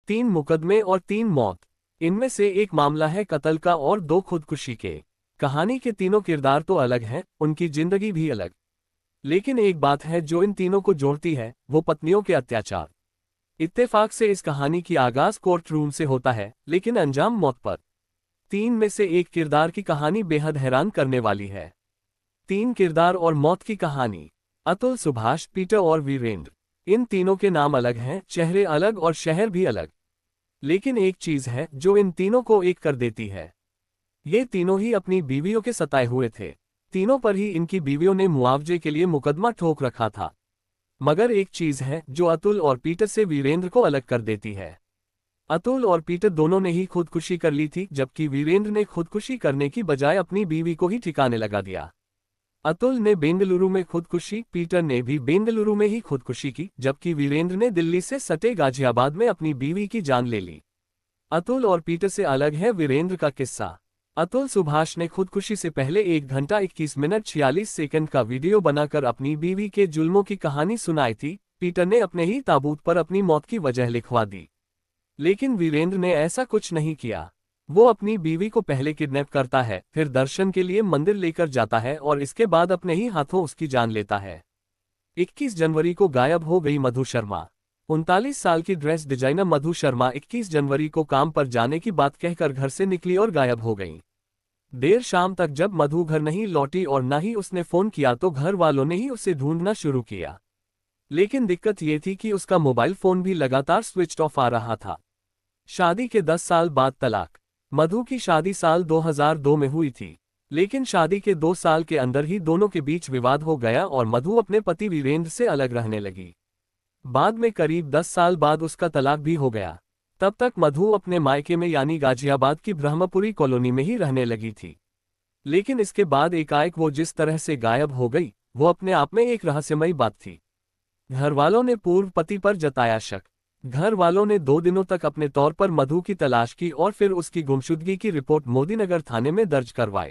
3 मुकदमे और 3 मौत। इनमें से एक मामला है कत्ल का और 2 खुदकुशी के। कहानी के तीनों किरदार तो अलग हैं, उनकी जिंदगी भी अलग। लेकिन एक बात है जो इन तीनों को जोड़ती है, वो पत्नियों के अत्याचार। इत्तेफाक से इस कहानी की आगाज कोर्ट रूम से होता है, लेकिन अंजाम मौत पर। 3 में से एक किरदार की कहानी बेहद हैरान करने वाली है। 3 किरदार और मौत की कहानी। अतुल, सुभाष, पीटर और वीरेंद्र। इन तीनों के नाम अलग हैं, चेहरे अलग और शहर भी अलग। लेकिन एक चीज है जो इन तीनों को एक कर देती है। ये तीनों ही अपनी बीवियों के सताए हुए थे। तीनों पर ही इनकी बीवियों ने मुआवजे के लिए मुकदमा ठोक रखा था। मगर एक चीज है जो अतुल और पीटर से वीरेंद्र को अलग कर देती है। अतुल और पीटर दोनों ने ही खुदकुशी कर ली थी, जबकि वीरेंद्र ने खुदकुशी करने की बजाय अपनी बीवी को ही ठिकाने लगा दिया। अतुल ने बेंगलुरु में खुदकुशी, पीटर ने भी बेंगलुरु में ही खुदकुशी की, जबकि वीरेंद्र ने दिल्ली से सटे गाजियाबाद में अपनी बीवी की जान ले ली। अतुल और पीटर से अलग है वीरेंद्र का किस्सा। अतुल सुभाष ने खुदकुशी से पहले 1 घंटा 21 मिनट 46 सेकंड का वीडियो बनाकर अपनी बीवी के जुल्मों की कहानी सुनाई थी। पीटर ने अपने ही ताबूत पर अपनी मौत की वजह लिखवा दी। लेकिन वीरेंद्र ने ऐसा कुछ नहीं किया। वो अपनी बीवी को पहले किडनैप करता है, फिर दर्शन के लिए मंदिर लेकर जाता है और इसके बाद अपने ही हाथों उसकी जान लेता है। 21 जनवरी को गायब हो गई मधु शर्मा। 39 साल की ड्रेस डिजाइनर मधु शर्मा 21 जनवरी को काम पर जाने की बात कहकर घर से निकली और गायब हो गई। देर शाम तक जब मधु घर नहीं लौटी और न ही उसने फोन किया तो घर वालों ने ही उसे ढूंढना शुरू किया। लेकिन दिक्कत ये थी कि उसका मोबाइल फोन भी लगातार स्विच ऑफ आ रहा था। शादी के 10 साल बाद तलाक। मधु की शादी साल 2002 में हुई थी, लेकिन शादी के 2 साल के अंदर ही दोनों के बीच विवाद हो गया और मधु अपने पति वीरेंद्र से अलग रहने लगी। बाद में करीब 10 साल बाद उसका तलाक भी हो गया। तब तक मधु अपने मायके में यानी गाजियाबाद की ब्रह्मपुरी कॉलोनी में ही रहने लगी थी। लेकिन इसके बाद एकाएक वो जिस तरह से गायब हो गई, वो अपने आप में एक रहस्यमयी बात थी। घर वालों ने पूर्व पति पर जताया शक। घर वालों ने 2 दिनों तक अपने तौर पर मधु की तलाश की और फिर उसकी गुमशुदगी की रिपोर्ट मोदीनगर थाने में दर्ज करवाई।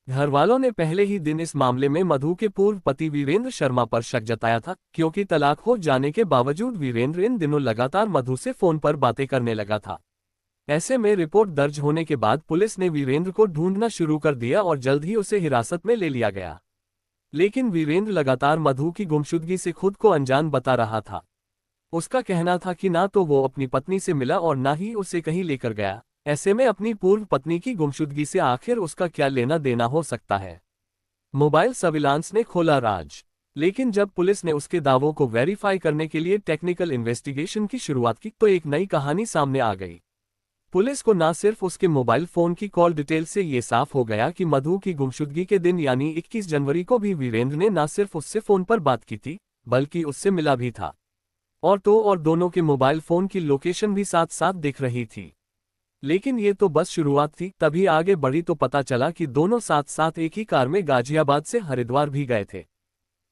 घर वालों ने पहले ही दिन इस मामले में मधु के पूर्व पति वीरेंद्र शर्मा पर शक जताया था, क्योंकि तलाक हो जाने के बावजूद वीरेंद्र इन दिनों लगातार मधु से फोन पर बातें करने लगा था। ऐसे में रिपोर्ट दर्ज होने के बाद पुलिस ने वीरेंद्र को ढूंढना शुरू कर दिया और जल्द ही उसे हिरासत में ले लिया गया। लेकिन वीरेंद्र लगातार मधु की गुमशुदगी से खुद को अनजान बता रहा था। उसका कहना था कि ना तो वो अपनी पत्नी से मिला और ना ही उसे कहीं लेकर गया। ऐसे में अपनी पूर्व पत्नी की गुमशुदगी से आखिर उसका क्या लेना देना हो सकता है। मोबाइल सर्विलांस ने खोला राज। लेकिन जब पुलिस ने उसके दावों को वेरीफाई करने के लिए टेक्निकल इन्वेस्टिगेशन की शुरुआत की तो एक नई कहानी सामने आ गई। पुलिस को ना सिर्फ उसके मोबाइल फोन की कॉल डिटेल से ये साफ हो गया कि मधु की गुमशुदगी के दिन यानी 21 जनवरी को भी वीरेंद्र ने ना सिर्फ उससे फोन पर बात की थी, बल्कि उससे मिला भी था। और दोनों के मोबाइल फोन की लोकेशन भी साथ साथ दिख रही थी। लेकिन ये तो बस शुरुआत थी। तभी आगे बढ़ी तो पता चला कि दोनों साथ साथ एक ही कार में गाजियाबाद से हरिद्वार भी गए थे।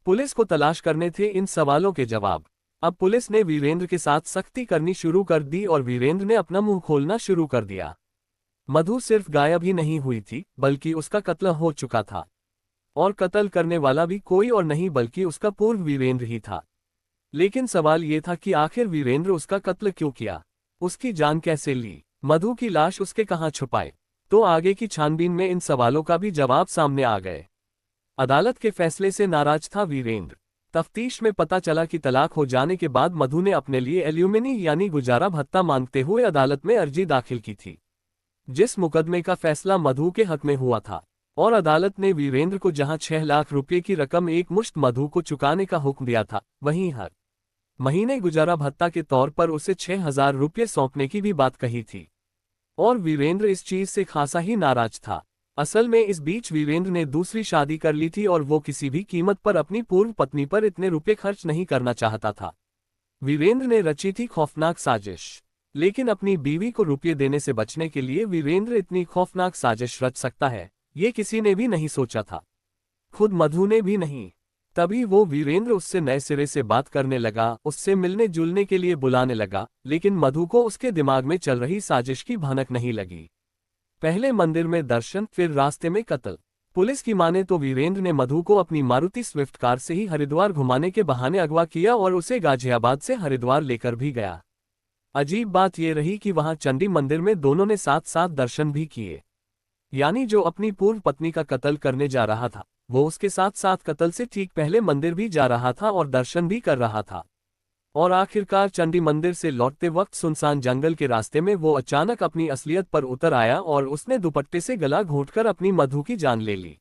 पुलिस को तलाश करने थे इन सवालों के जवाब। अब पुलिस ने वीरेंद्र के साथ सख्ती करनी शुरू कर दी और वीरेंद्र ने अपना मुंह खोलना शुरू कर दिया। मधु सिर्फ गायब ही नहीं हुई थी, बल्कि उसका कत्ल हो चुका था। और कत्ल करने वाला भी कोई और नहीं बल्कि उसका पूर्व वीरेंद्र ही था। लेकिन सवाल ये था कि आखिर वीरेंद्र उसका कत्ल क्यों किया, उसकी जान कैसे ली, मधु की लाश उसके कहाँ छुपाए। तो आगे की छानबीन में इन सवालों का भी जवाब सामने आ गए। अदालत के फैसले से नाराज था वीरेंद्र। तफ्तीश में पता चला कि तलाक हो जाने के बाद मधु ने अपने लिए एल्यूमिनी यानी गुजारा भत्ता मांगते हुए अदालत में अर्जी दाखिल की थी, जिस मुकदमे का फैसला मधु के हक में हुआ था। और अदालत ने वीरेंद्र को जहां 6 लाख रुपये की रकम एक मुश्त मधु को चुकाने का हुक्म दिया था, वहीं हर महीने गुजारा भत्ता के तौर पर उसे 6,000 रुपये सौंपने की भी बात कही थी। और वीरेंद्र इस चीज से खासा ही नाराज था। असल में इस बीच वीरेंद्र ने दूसरी शादी कर ली थी और वो किसी भी कीमत पर अपनी पूर्व पत्नी पर इतने रुपए खर्च नहीं करना चाहता था। वीरेंद्र ने रची थी खौफनाक साजिश। लेकिन अपनी बीवी को रुपये देने से बचने के लिए वीरेंद्र इतनी खौफनाक साजिश रच सकता है, ये किसी ने भी नहीं सोचा था, खुद मधु ने भी नहीं। तभी वो वीरेंद्र उससे नए सिरे से बात करने लगा, उससे मिलने जुलने के लिए बुलाने लगा। लेकिन मधु को उसके दिमाग में चल रही साजिश की भनक नहीं लगी। पहले मंदिर में दर्शन, फिर रास्ते में कत्ल। पुलिस की माने तो वीरेंद्र ने मधु को अपनी मारुति स्विफ्ट कार से ही हरिद्वार घुमाने के बहाने अगवा किया और उसे गाजियाबाद से हरिद्वार लेकर भी गया। अजीब बात यह रही कि वहां चंडी मंदिर में दोनों ने साथ साथ दर्शन भी किए। यानी जो अपनी पूर्व पत्नी का कत्ल करने जा रहा था, वो उसके साथ साथ कत्ल से ठीक पहले मंदिर भी जा रहा था और दर्शन भी कर रहा था। और आखिरकार चंडी मंदिर से लौटते वक्त सुनसान जंगल के रास्ते में वो अचानक अपनी असलियत पर उतर आया और उसने दुपट्टे से गला घोंटकर अपनी मधु की जान ले ली।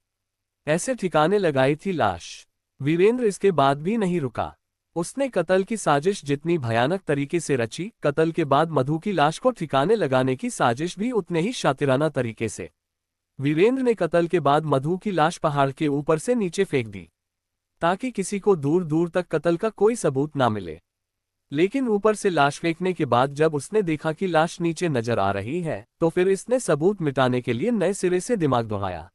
ऐसे ठिकाने लगाई थी लाश। वीरेंद्र इसके बाद भी नहीं रुका। उसने कत्ल की साजिश जितनी भयानक तरीके से रची, कत्ल के बाद मधु की लाश को ठिकाने लगाने की साजिश भी उतने ही शातिराना तरीके से। वीरेंद्र ने कत्ल के बाद मधु की लाश पहाड़ के ऊपर से नीचे फेंक दी, ताकि किसी को दूर दूर तक कत्ल का कोई सबूत ना मिले। लेकिन ऊपर से लाश फेंकने के बाद जब उसने देखा कि लाश नीचे नजर आ रही है, तो फिर इसने सबूत मिटाने के लिए नए सिरे से दिमाग दौड़ाया।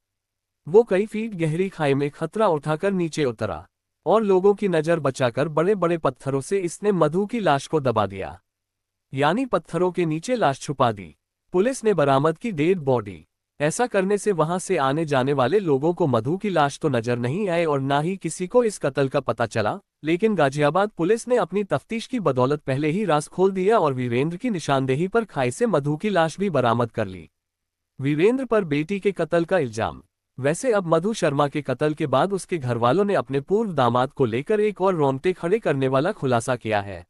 वो कई फीट गहरी खाई में खतरा उठाकर नीचे उतरा और लोगों की नजर बचाकर बड़े बड़े पत्थरों से इसने मधु की लाश को दबा दिया। यानी पत्थरों के नीचे लाश छुपा दी। पुलिस ने बरामद की डेड बॉडी। ऐसा करने से वहां से आने जाने वाले लोगों को मधु की लाश तो नजर नहीं आए और ना ही किसी को इस कत्ल का पता चला। लेकिन गाजियाबाद पुलिस ने अपनी तफ्तीश की बदौलत पहले ही राज खोल दिया और वीरेंद्र की निशानदेही पर खाई से मधु की लाश भी बरामद कर ली। वीरेंद्र पर बेटी के कत्ल का इल्जाम। वैसे अब मधु शर्मा के कत्ल के बाद उसके घरवालों ने अपने पूर्व दामाद को लेकर एक और रोंगटे खड़े करने वाला खुलासा किया है।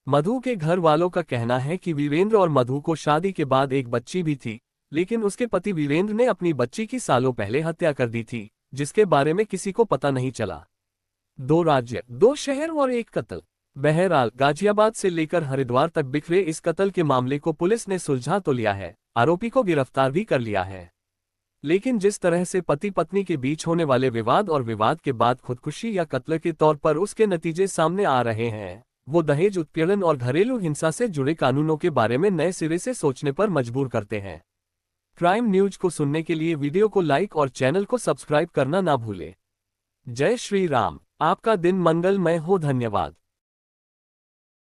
मधु के घर वालों का कहना है कि वीरेंद्र और मधु को शादी के बाद एक बच्ची भी थी, लेकिन उसके पति वीरेंद्र ने अपनी बच्ची की सालों पहले हत्या कर दी थी, जिसके बारे में किसी को पता नहीं चला। 2 राज्य, 2 शहर और एक कत्ल। बहरहाल गाजियाबाद से लेकर हरिद्वार तक बिखरे इस कत्ल के मामले को पुलिस ने सुलझा तो लिया है, आरोपी को गिरफ्तार भी कर लिया है। लेकिन जिस तरह से पति पत्नी के बीच होने वाले विवाद और विवाद के बाद खुदकुशी या कत्ल के तौर पर उसके नतीजे सामने आ रहे हैं, वो दहेज उत्पीड़न और घरेलू हिंसा से जुड़े कानूनों के बारे में नए सिरे से सोचने पर मजबूर करते हैं। क्राइम न्यूज को सुनने के लिए वीडियो को लाइक और चैनल को सब्सक्राइब करना ना भूलें। जय श्री राम। आपका दिन मंगलमय हो। धन्यवाद।